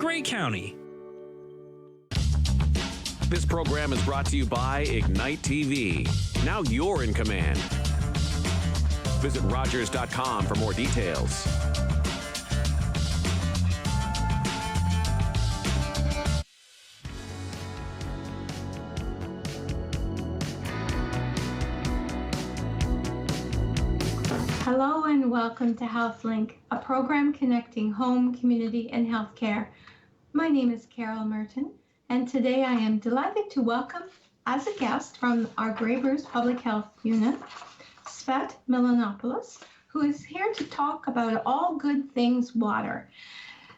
Grey County. This program is brought to you by Ignite TV. Now you're in command. Visit Rogers.com for more details. Hello and welcome to HealthLink, a program connecting home, community, and healthcare. My name is Carol Merton, and today I am delighted to welcome as a guest from our Grey Bruce Public Health Unit, Svet Milanopulus, who is here to talk about all good things water.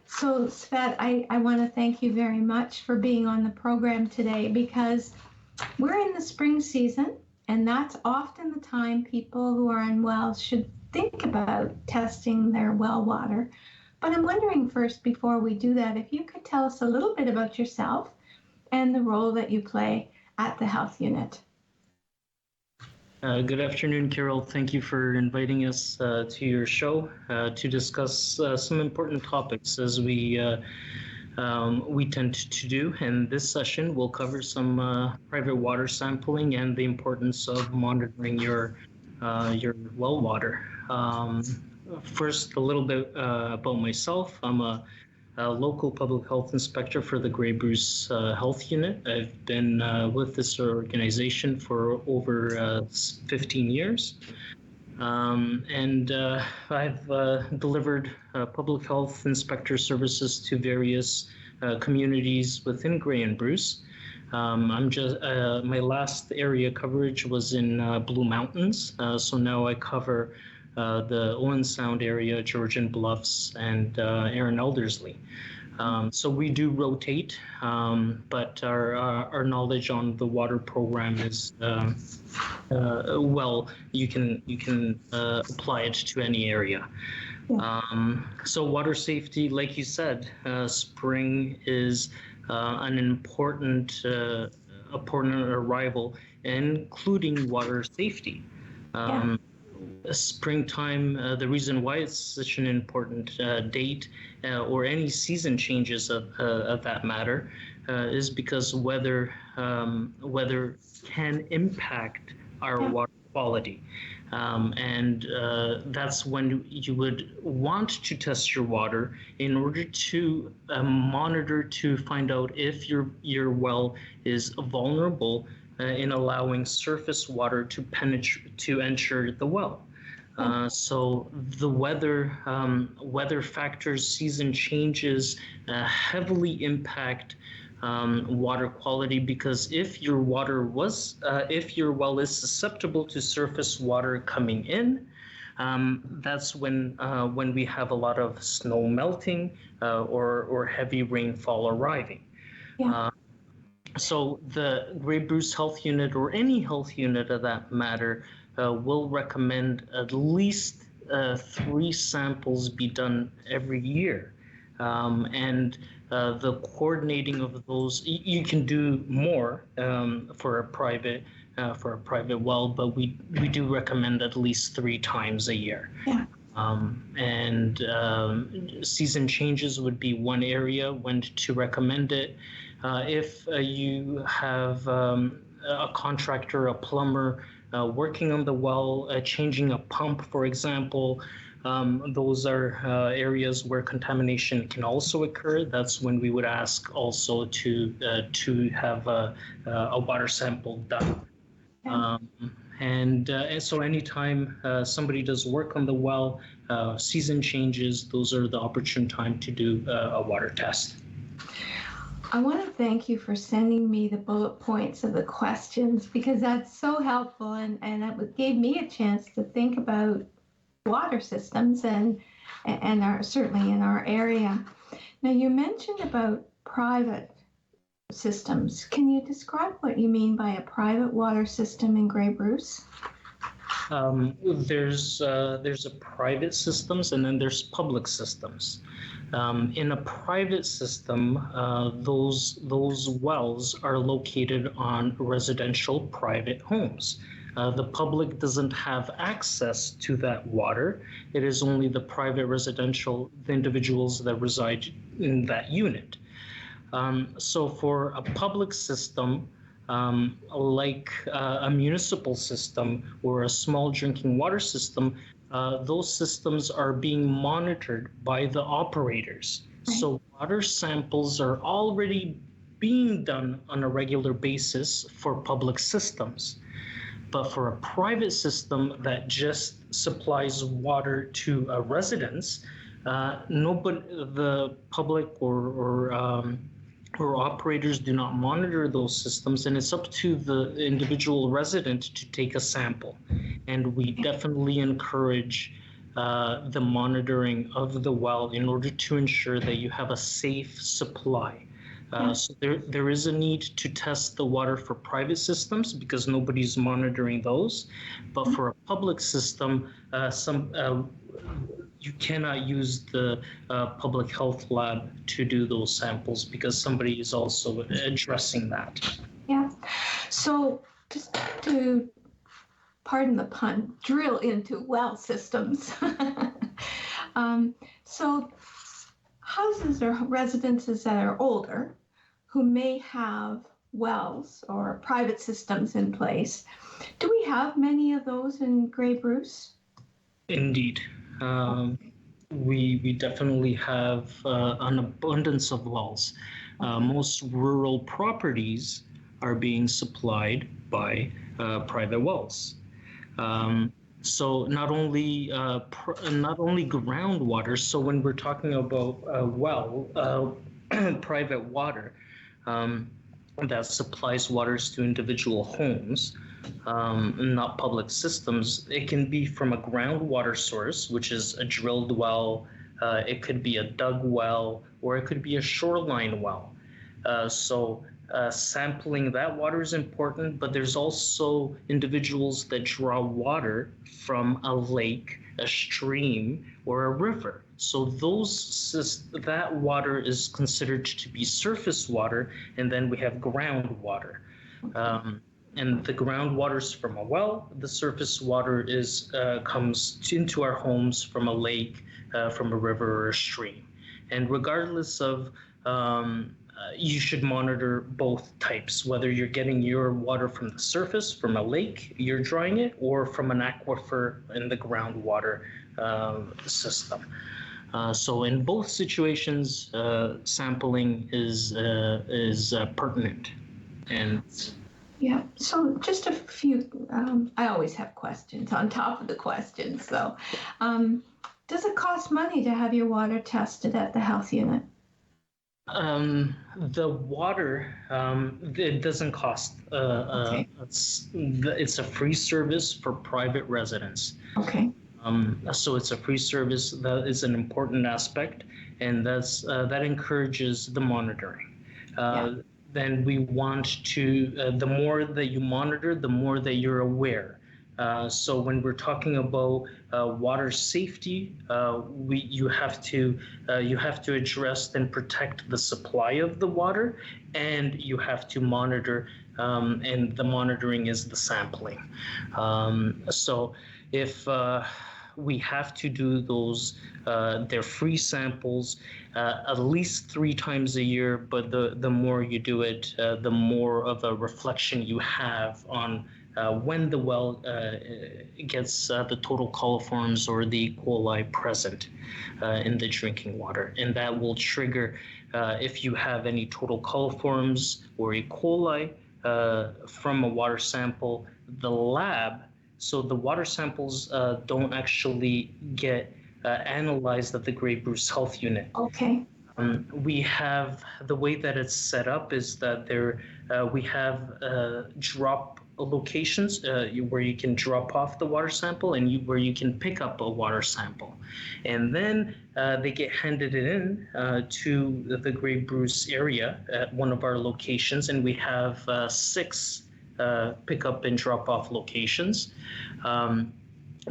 So Svet, I want to thank you very much for being on the program today, because we're in the spring season, and that's often the time people who are unwell should think about testing their well water. But I'm wondering first, before we do that, if you could tell us a little bit about yourself and the role that you play at the health unit. Good afternoon, Carol. Thank you for inviting us to your show to discuss some important topics, as we tend to do. And this session will cover some private water sampling and the importance of monitoring your well water. First, a little bit about myself. I'm a local public health inspector for the Grey Bruce Health Unit. I've been with this organization for over 15 years. And I've delivered public health inspector services to various communities within Grey and Bruce. My last area coverage was in Blue Mountains, so now I cover the Owen Sound area, Georgian Bluffs, and Erin Elderslie. So we do rotate, but our knowledge on the water program is you can apply it to any area. So water safety, like you said, spring is an important arrival, including water safety. Springtime, the reason why it's such an important date or any season changes of that matter is because weather can impact our water quality. And that's when you would want to test your water in order to monitor to find out if your well is vulnerable in allowing surface water to penetrate to enter the well. So the weather factors, season changes heavily impact water quality, because if your well is susceptible to surface water coming in, that's when we have a lot of snow melting or heavy rainfall arriving. So the Grey Bruce Health Unit, or any health unit of that matter, will recommend at least 3 samples be done every year. And the coordinating of those, you can do more for a private well, but we do recommend at least 3 times a year. And season changes would be one area when to recommend it. If you have a contractor, a plumber working on the well, changing a pump, for example, those are areas where contamination can also occur. That's when we would ask also to have a water sample done. And so anytime somebody does work on the well, season changes, those are the opportune time to do a water test. I want to thank you for sending me the bullet points of the questions, because that's so helpful, and it gave me a chance to think about water systems and certainly in our area. Now, you mentioned about private systems. Can you describe what you mean by a private water system in Grey Bruce? There's a private systems, and then there's public systems. In a private system, those wells are located on residential private homes. The public doesn't have access to that water. It is only the private residential, the individuals that reside in that unit. So for a public system, like a municipal system or a small drinking water system, those systems are being monitored by the operators. So water samples are already being done on a regular basis for public systems. But for a private system that just supplies water to a residence, nobody, the public or operators do not monitor those systems, and it's up to the individual resident to take a sample. And we definitely encourage the monitoring of the well in order to ensure that you have a safe supply. So there is a need to test the water for private systems because nobody's monitoring those. But for a public system, you cannot use the public health lab to do those samples because somebody is also addressing that. Yeah. So just to, pardon the pun, drill into well systems. So houses or residences that are older who may have wells or private systems in place, do we have many of those in Grey Bruce? Indeed. We definitely have an abundance of wells. Most rural properties are being supplied by private wells. So not only groundwater. So when we're talking about private water that supplies waters to individual homes, not public systems, it can be from a groundwater source, which is a drilled well. It could be a dug well, or it could be a shoreline well. Sampling that water is important, but there's also individuals that draw water from a lake, a stream, or a river. So that water is considered to be surface water, and then we have groundwater. And the groundwater is from a well. The surface water comes into our homes from a lake, from a river or a stream. And regardless of you should monitor both types, whether you're getting your water from the surface, from a lake, you're drawing it, or from an aquifer in the groundwater system. So in both situations, sampling is pertinent. And yeah, so just a few, I always have questions on top of the questions. So does it cost money to have your water tested at the health unit? The water, it doesn't cost. Okay. It's a free service for private residents. Okay. So it's a free service. That is an important aspect, and that encourages the monitoring. Then we want to, the more that you monitor, the more that you're aware. So when we're talking about water safety, you have to address and protect the supply of the water, and you have to monitor, and the monitoring is the sampling. So if we have to do those, they're free samples at least 3 times a year, but the more you do it, the more of a reflection you have on when the well gets the total coliforms or the E. coli present in the drinking water. And that will trigger, if you have any total coliforms or E. coli from a water sample, the lab, so the water samples don't actually get analyzed at the Grey Bruce Health Unit. Okay. We have, the way that it's set up is that we have drop locations where you can drop off the water sample and where you can pick up a water sample. And then they get handed in to the Grey Bruce area at one of our locations, and we have 6 pick up and drop off locations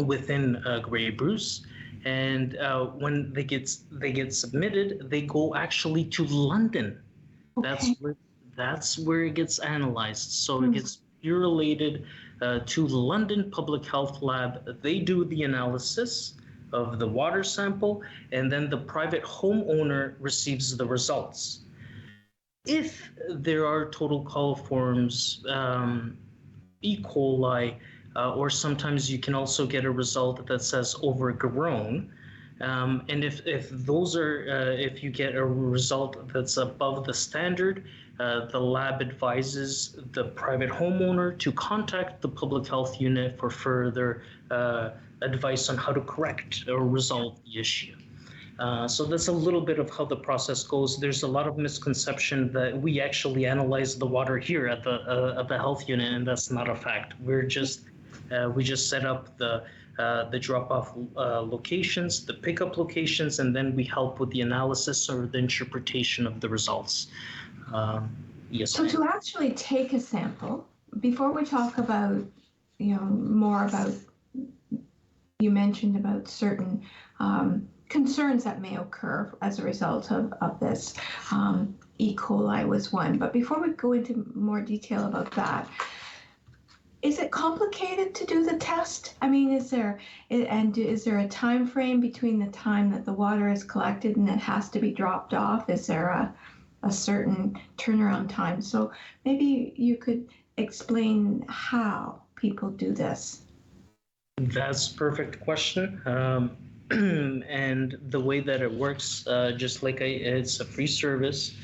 within Grey Bruce. And when they get submitted, they go actually to London. Okay. That's where it gets analyzed. So it gets purulated to the London Public Health Lab. They do the analysis of the water sample, and then the private homeowner receives the results. If there are total coliforms, E. coli, or sometimes you can also get a result that says overgrown. And if those are, if you get a result that's above the standard, the lab advises the private homeowner to contact the public health unit for further advice on how to correct or resolve the issue. So that's a little bit of how the process goes. There's a lot of misconception that we actually analyze the water here at the health unit, and that's not a fact. We just set up the drop-off locations, the pickup locations, and then we help with the analysis or the interpretation of the results. Yes. So to actually take a sample, before we talk about, more about, you mentioned about certain concerns that may occur as a result of this. E. coli was one. But before we go into more detail about that, is it complicated to do the test? I mean, is there a time frame between the time that the water is collected and it has to be dropped off? Is there a certain turnaround time? So maybe you could explain how people do this. That's a perfect question. And the way that it works, just like it's a free service.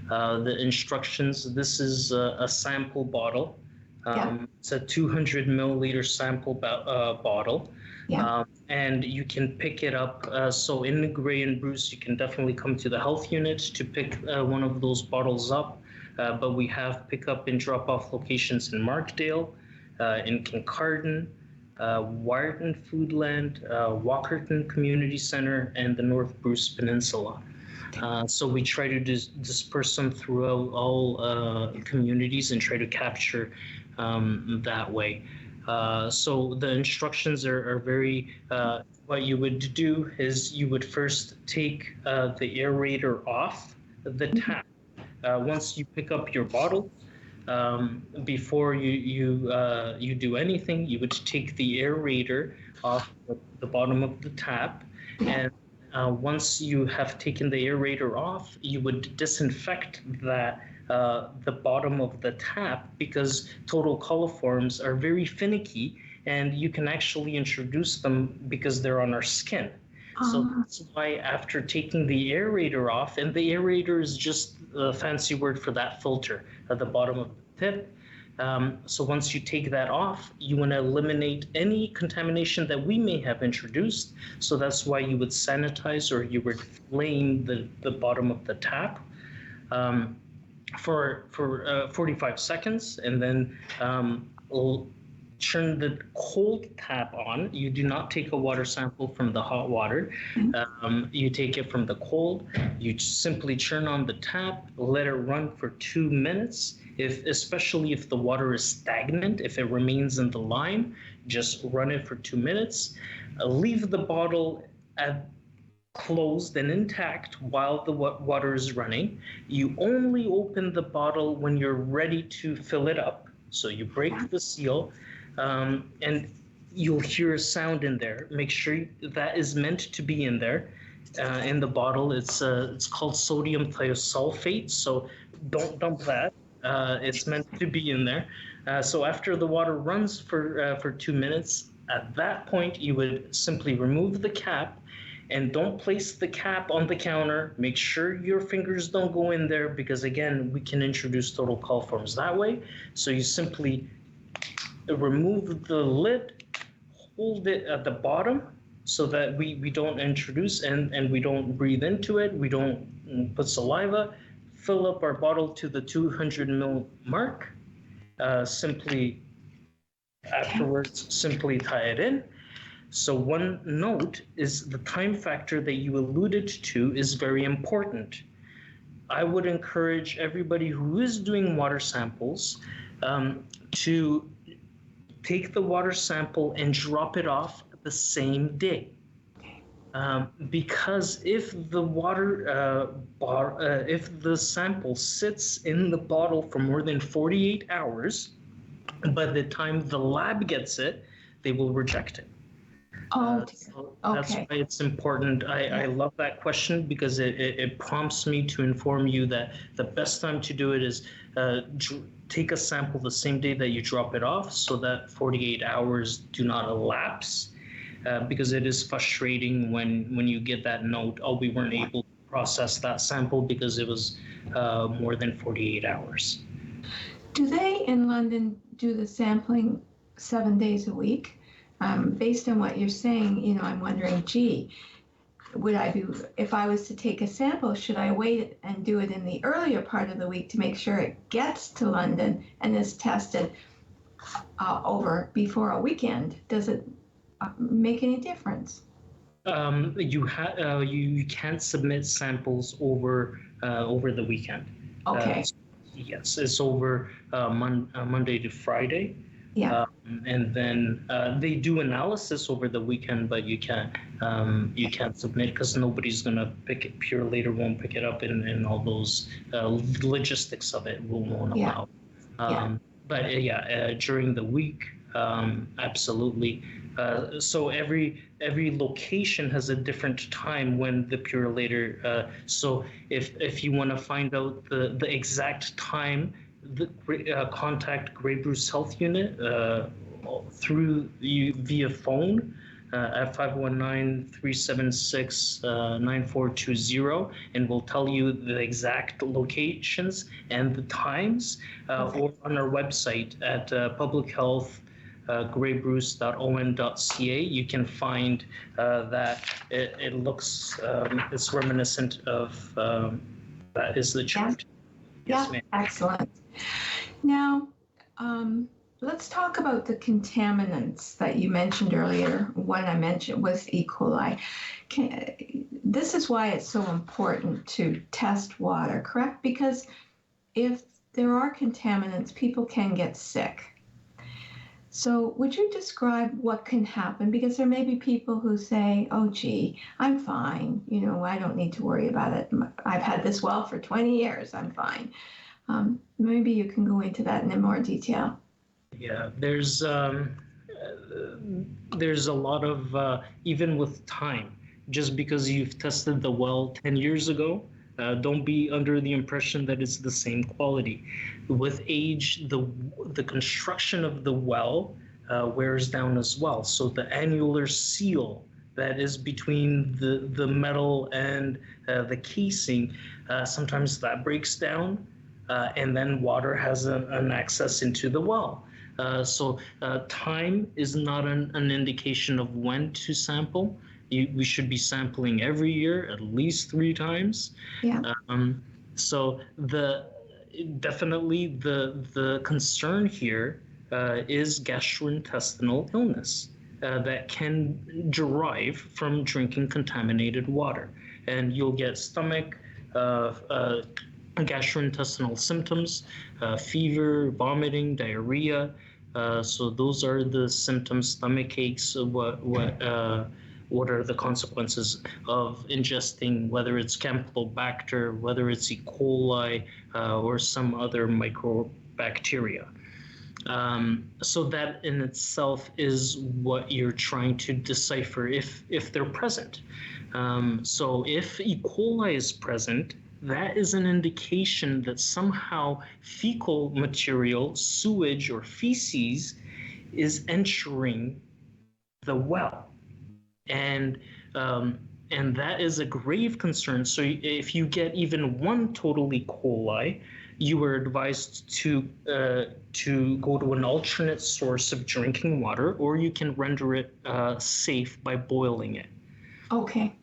The instructions, this is a sample bottle. It's a 200 milliliter sample bottle. Yeah. And you can pick it up. So in Gray and Bruce, you can definitely come to the health unit to pick one of those bottles up. But we have pickup and drop-off locations in Markdale, in Kincardine, Wyerton Foodland, Walkerton Community Center, and the North Bruce Peninsula. So we try to disperse them throughout all communities and try to capture that way. So the instructions are very, what you would do is you would first take the aerator off the tap. Once you pick up your bottle, before you do anything, you would take the aerator off the bottom of the tap, and once you have taken the aerator off, you would disinfect the bottom of the tap, because total coliforms are very finicky, and you can actually introduce them because they're on our skin. So that's why after taking the aerator off, and the aerator is just a fancy word for that filter at the bottom of the tip. So once you take that off, you want to eliminate any contamination that we may have introduced. So that's why you would sanitize, or you would flame the bottom of the tap for 45 seconds, and then turn the cold tap on. You do not take a water sample from the hot water. You take it from the cold. You simply turn on the tap, let it run for 2 minutes. Especially if the water is stagnant, if it remains in the line, just run it for 2 minutes. Leave the bottle closed and intact while the water is running. You only open the bottle when you're ready to fill it up. So you break the seal, and you'll hear a sound in there. Make sure that is meant to be in there. In the bottle, it's called sodium thiosulfate, so don't dump that. It's meant to be in there. So after the water runs for 2 minutes, at that point you would simply remove the cap, and don't place the cap on the counter. Make sure your fingers don't go in there, because again, we can introduce total coliforms that way. So you simply remove the lid, hold it at the bottom so that we don't introduce and we don't breathe into it. We don't put saliva. Fill up our bottle to the 200 ml mark. Simply afterwards, simply tie it in. So one note is the time factor that you alluded to is very important. I would encourage everybody who is doing water samples to take the water sample and drop it off the same day. Because if the if the sample sits in the bottle for more than 48 hours, By the time the lab gets it, they will reject it. Oh, So that's okay. why it's important. I love that question because it prompts me to inform you that the best time to do it is take a sample the same day that you drop it off so that 48 hours do not elapse. Because it is frustrating when you get that note, oh, we weren't able to process that sample because it was more than 48 hours. Do they in London do the sampling 7 days a week? Based on what you're saying, I'm wondering, gee, if I was to take a sample, should I wait and do it in the earlier part of the week to make sure it gets to London and is tested over before a weekend? Does it make any difference? You can't submit samples over the weekend. Okay. Yes, it's over Monday to Friday. Yeah. And then they do analysis over the weekend, but you can't submit because nobody's gonna pick it. Purelator won't pick it up, and all those logistics of it won't allow. But during the week, absolutely. So every location has a different time when the Purelator. So if you want to find out the exact time, contact Grey Bruce Health Unit through via phone at 519-376-9420, and we'll tell you the exact locations and the times, or on our website at publichealth.greybruce.on.ca. You can find that it looks, it's reminiscent of that is the chart. Yes, yeah, excellent. Now, let's talk about the contaminants that you mentioned earlier. One I mentioned was E. coli. This is why it's so important to test water, correct? Because if there are contaminants, people can get sick. So would you describe what can happen? Because there may be people who say, oh, gee, I'm fine. I don't need to worry about it. I've had this well for 20 years. I'm fine. Maybe you can go into that in more detail. Yeah, there's a lot of, even with time, just because you've tested the well 10 years ago, don't be under the impression that it's the same quality. With age, the construction of the well wears down as well. So the annular seal that is between the metal and the casing, sometimes that breaks down, and then water has an access into the well. So time is not an indication of when to sample. We should be sampling every year, at least 3 times. Yeah. So definitely the concern here is gastrointestinal illness that can derive from drinking contaminated water, and you'll get stomach, gastrointestinal symptoms, fever, vomiting, diarrhea. So those are the symptoms. Stomach aches. What are the consequences of ingesting, whether it's Campylobacter, whether it's E. coli, or some other microbacteria? So that in itself is what you're trying to decipher if they're present. So if E. coli is present, that is an indication that somehow fecal material, sewage or feces, is entering the well. And that is a grave concern. So if you get even one total E. coli, you are advised to go to an alternate source of drinking water, or you can render it safe by boiling it. Okay.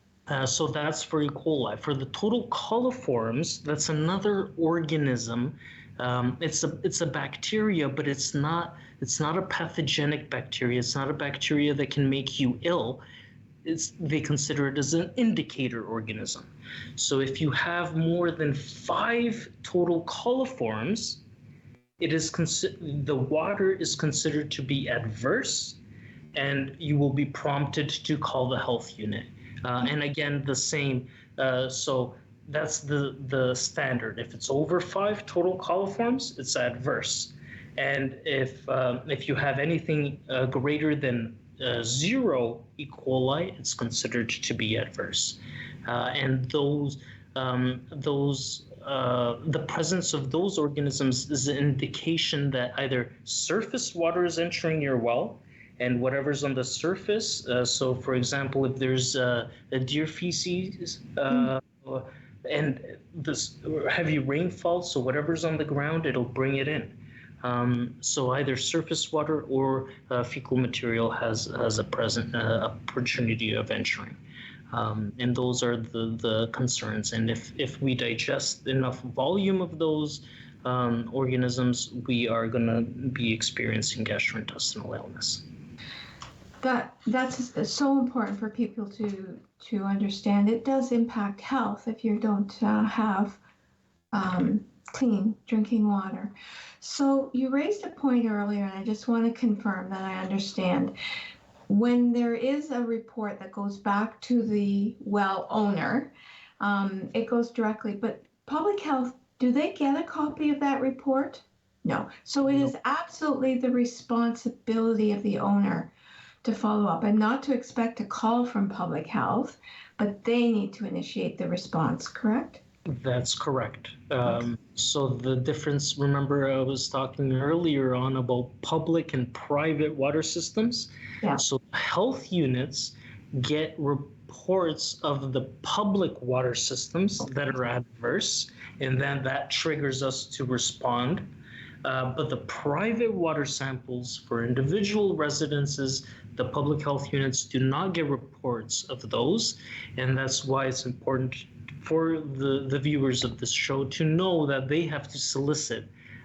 So that's for E. coli. For the total coliforms, that's another organism. It's a bacteria, but it's not a pathogenic bacteria. It's not a bacteria that can make you ill. They consider it as an indicator organism. So if you have more than 5 total coliforms, the water is considered to be adverse, and you will be prompted to call the health unit. And again, the same. So that's the standard. If it's over 5 total coliforms, it's adverse. And if you have anything greater than 0 E. coli, it's considered to be adverse. And the presence of those organisms is an indication that either surface water is entering your well, and whatever's on the surface. So, for example, if there's a deer feces and this heavy rainfall, so whatever's on the ground, it'll bring it in. So either surface water or fecal material has a present opportunity of entering. And those are the concerns. And if we digest enough volume of those organisms, we are going to be experiencing gastrointestinal illness. That's so important for people to understand. It does impact health if you don't have clean drinking water. So you raised a point earlier, and I just want to confirm that I understand. When there is a report that goes back to the well owner, it goes directly, but public health, do they get a copy of that report? No. So it is absolutely the responsibility of the owner to follow up and not to expect a call from public health, but they need to initiate the response, correct? That's correct. So the difference, remember I was talking earlier on about public and private water systems? Yeah. So health units get reports of the public water systems that are adverse, and then that triggers us to respond. But the private water samples for individual residences, the public health units do not get reports of those, and that's why it's important for the viewers of this show to know that they have to solicit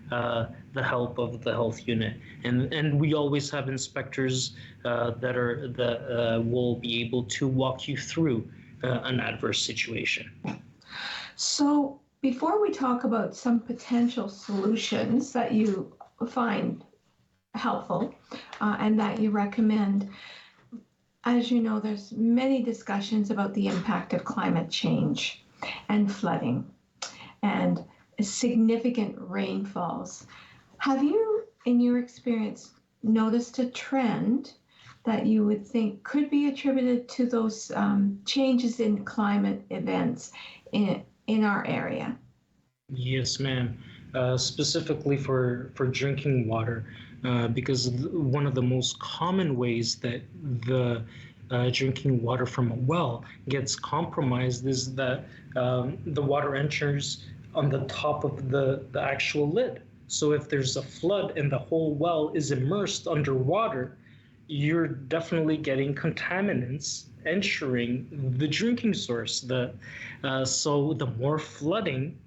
the help of the health unit, and we always have inspectors that will be able to walk you through an adverse situation. So before we talk about some potential solutions that you find helpful and that you recommend, as you know, there's many discussions about the impact of climate change and flooding and significant rainfalls. Have you, in your experience, noticed a trend that you would think could be attributed to those changes in climate events in our area? Yes, ma'am. Specifically for drinking water, because one of the most common ways that the drinking water from a well gets compromised is that the water enters on the top of the actual lid. So if there's a flood and the whole well is immersed underwater, you're definitely getting contaminants entering the drinking source. So the more flooding,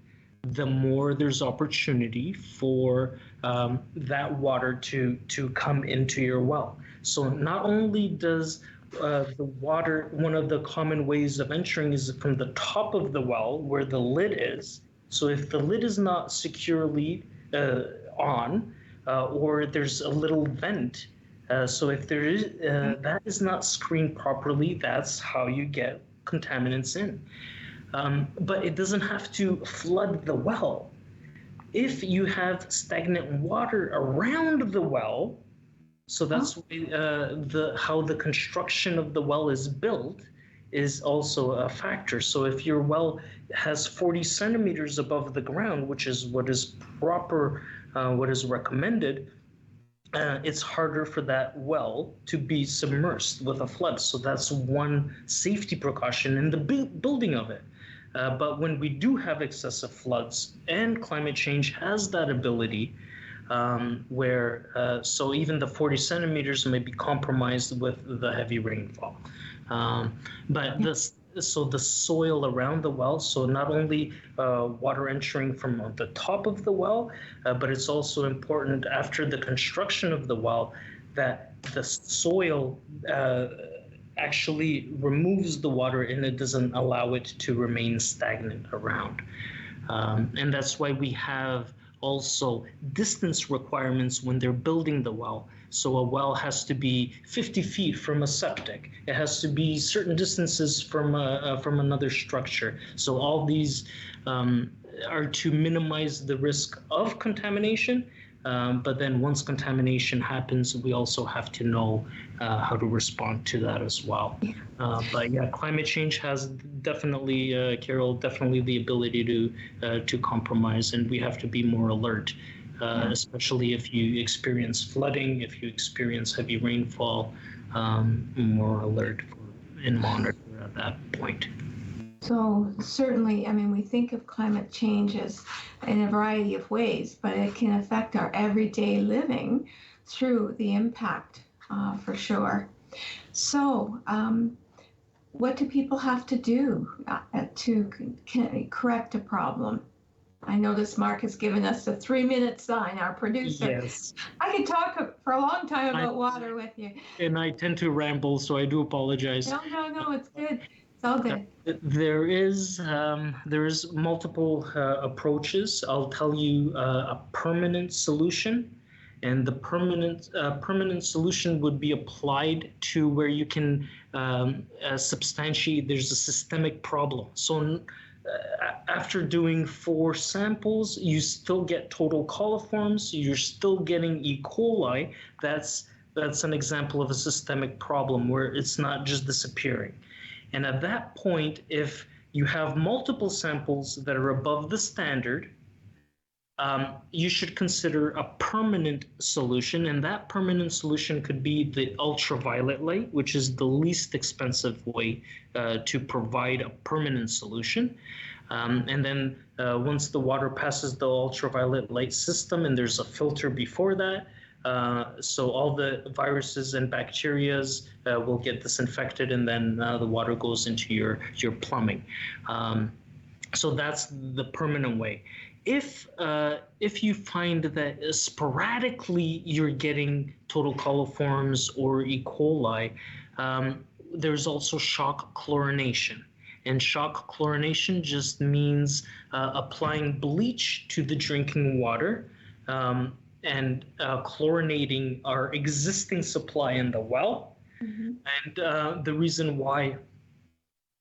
the more there's opportunity for that water to come into your well. So not only does the water, one of the common ways of entering is from the top of the well where the lid is. So if the lid is not securely on, or there's a little vent, so if there is that is not screened properly, that's how you get contaminants in. But it doesn't have to flood the well. If you have stagnant water around the well, so that's how the construction of the well is built is also a factor. So if your well has 40 centimeters above the ground, which is what is proper, what is recommended, it's harder for that well to be submersed with a flood. So that's one safety precaution in the building of it. But when we do have excessive floods, and climate change has that ability, where so even the 40 centimeters may be compromised with the heavy rainfall. But so the soil around the well, so not only water entering from the top of the well, but it's also important after the construction of the well that the soil actually removes the water and it doesn't allow it to remain stagnant around. And that's why we have also distance requirements when they're building the well. So a well has to be 50 feet from a septic. It has to be certain distances from another structure. So all these are to minimize the risk of contamination, But then once contamination happens, we also have to know how to respond to that as well. But yeah, climate change has definitely, Carol, definitely the ability to compromise, and we have to be more alert, especially if you experience flooding, if you experience heavy rainfall, more alert and monitor at that point. So certainly, I mean, we think of climate change as in a variety of ways, but it can affect our everyday living through the impact, for sure. So, what do people have to do to correct a problem? I notice Mark has given us the 3-minute sign, our producer. Yes. I could talk for a long time about water with you. And I tend to ramble, so I do apologize. No, it's good. It's all good. There is multiple approaches. I'll tell you a permanent solution, and the permanent solution would be applied to where you can substantiate there's a systemic problem. So after doing 4 samples, you still get total coliforms. You're still getting E. coli. That's an example of a systemic problem where it's not just disappearing. And at that point, if you have multiple samples that are above the standard, you should consider a permanent solution. And that permanent solution could be the ultraviolet light, which is the least expensive way to provide a permanent solution. And then once the water passes the ultraviolet light system, and there's a filter before that, so all the viruses and bacterias will get disinfected, and then the water goes into your plumbing. So that's the permanent way. If you find that sporadically you're getting total coliforms or E. coli, there's also shock chlorination. And shock chlorination just means applying bleach to the drinking water and chlorinating our existing supply in the well. Mm-hmm. And the reason why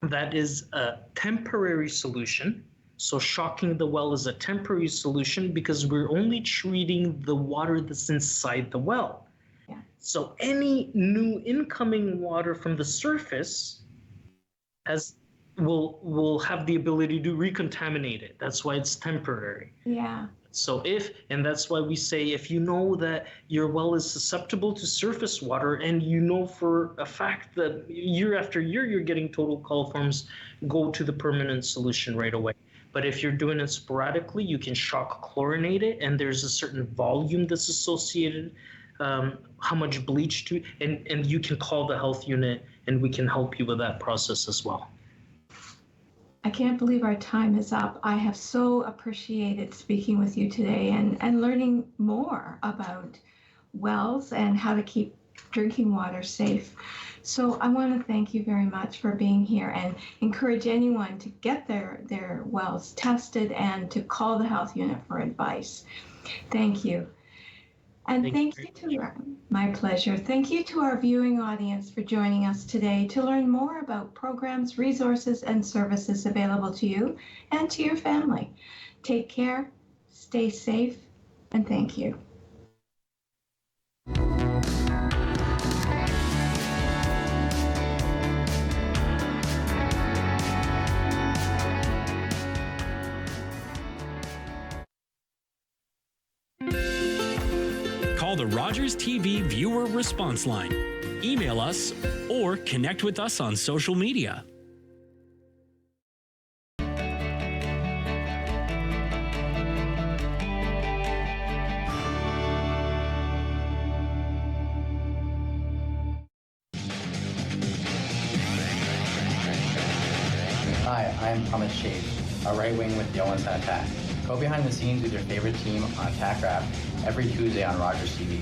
that is a temporary solution, so shocking the well is a temporary solution because we're only treating the water that's inside the well. Yeah. So any new incoming water from the surface will have the ability to recontaminate it. That's why it's temporary. Yeah. So and that's why we say if you know that your well is susceptible to surface water and you know for a fact that year after year you're getting total coliforms, go to the permanent solution right away. But if you're doing it sporadically, you can shock chlorinate it, and there's a certain volume that's associated, how much bleach to, and you can call the health unit and we can help you with that process as well. I can't believe our time is up. I have so appreciated speaking with you today and learning more about wells and how to keep drinking water safe. So I want to thank you very much for being here and encourage anyone to get their wells tested and to call the health unit for advice. Thank you. And thank you to my pleasure. Thank you to our viewing audience for joining us today to learn more about programs, resources, and services available to you and to your family. Take care, stay safe, and thank you. Call the Rogers TV viewer response line, email us, or connect with us on social media. Hi, I'm Thomas Shade, a right wing with the Owens Attack. Go behind the scenes with your favorite team on Attack Rap every Tuesday on Rogers TV.